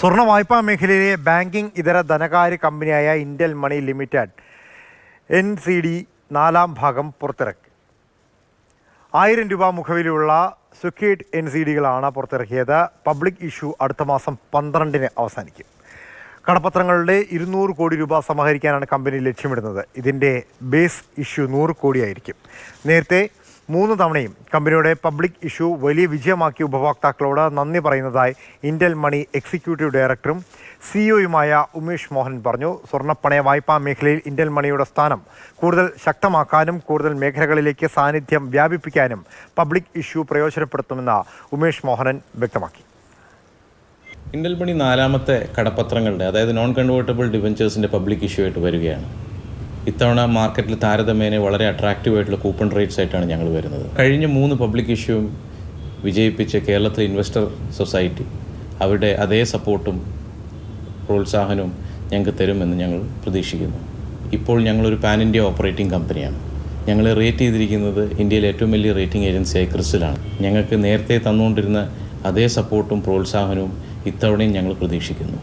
സ്വർണ്ണ വായ്പാ മേഖലയിലെ ബാങ്കിംഗ് ഇതര ധനകാര്യ കമ്പനിയായ ഇന്റൽ മണി ലിമിറ്റഡ് NCD 4-ാം ഭാഗം പുറത്തിറക്കി. 1000 രൂപ മുഖവിലുള്ള സെക്യൂർഡ് NCDകളാണ് പുറത്തിറക്കിയത്. പബ്ലിക് ഇഷ്യൂ അടുത്ത മാസം 12-ന് അവസാനിക്കും. കടപ്പത്രങ്ങളുടെ 200 കോടി രൂപ സമാഹരിക്കാനാണ് കമ്പനി ലക്ഷ്യമിടുന്നത്. ഇതിൻ്റെ ബേസ് ഇഷ്യൂ 100 കോടിയായിരിക്കും. നേരത്തെ 3 തവണയും കമ്പനിയുടെ പബ്ലിക് ഇഷ്യൂ വലിയ വിജയമാക്കിയ ഉപഭോക്താക്കളോട് നന്ദി പറയുന്നതായി ഇന്റൽ മണി എക്സിക്യൂട്ടീവ് ഡയറക്ടറും സിഇഒയുമായ ഉമേഷ് മോഹൻ പറഞ്ഞു. സ്വർണ്ണപ്പണയ വായ്പാ മേഖലയിൽ ഇന്റൽ മണിയുടെ സ്ഥാനം കൂടുതൽ ശക്തമാക്കാനും കൂടുതൽ മേഖലകളിലേക്ക് സാന്നിധ്യം വ്യാപിപ്പിക്കാനും പബ്ലിക് ഇഷ്യൂ പ്രയോജനപ്പെടുത്തുമെന്ന് ഉമേഷ് മോഹനൻ വ്യക്തമാക്കി. ഇന്റൽ മണി 4-ാമത്തെ കടപ്പത്രങ്ങളുടെ അതായത് നോൺ കൺവേർട്ടബിൾ ഡിബഞ്ചേഴ്സിൻ്റെ പബ്ലിക് ഇഷ്യൂ ആയിട്ട് വരികയാണ്. ഇത്തവണ മാർക്കറ്റിൽ താരതമ്യേന വളരെ അട്രാക്റ്റീവായിട്ടുള്ള കൂപ്പൺ റേറ്റ്സ് ആയിട്ടാണ് ഞങ്ങൾ വരുന്നത്. കഴിഞ്ഞ 3 പബ്ലിക് ഇഷ്യൂവും വിജയിപ്പിച്ച കേരളത്തിലെ ഇൻവെസ്റ്റർ സൊസൈറ്റി അവരുടെ അതേ സപ്പോർട്ടും പ്രോത്സാഹനവും ഞങ്ങൾക്ക് തരുമെന്ന് ഞങ്ങൾ പ്രതീക്ഷിക്കുന്നു. ഇപ്പോൾ ഞങ്ങളൊരു പാൻ ഇന്ത്യ ഓപ്പറേറ്റിംഗ് കമ്പനിയാണ്. ഞങ്ങളെ റേറ്റ് ചെയ്തിരിക്കുന്നത് ഇന്ത്യയിലെ ഏറ്റവും വലിയ റേറ്റിംഗ് ഏജൻസിയായ ക്രിസിലാണ്. ഞങ്ങൾക്ക് നേരത്തെ തന്നുകൊണ്ടിരുന്ന അതേ സപ്പോർട്ടും പ്രോത്സാഹനവും ഇത്തവണയും ഞങ്ങൾ പ്രതീക്ഷിക്കുന്നു.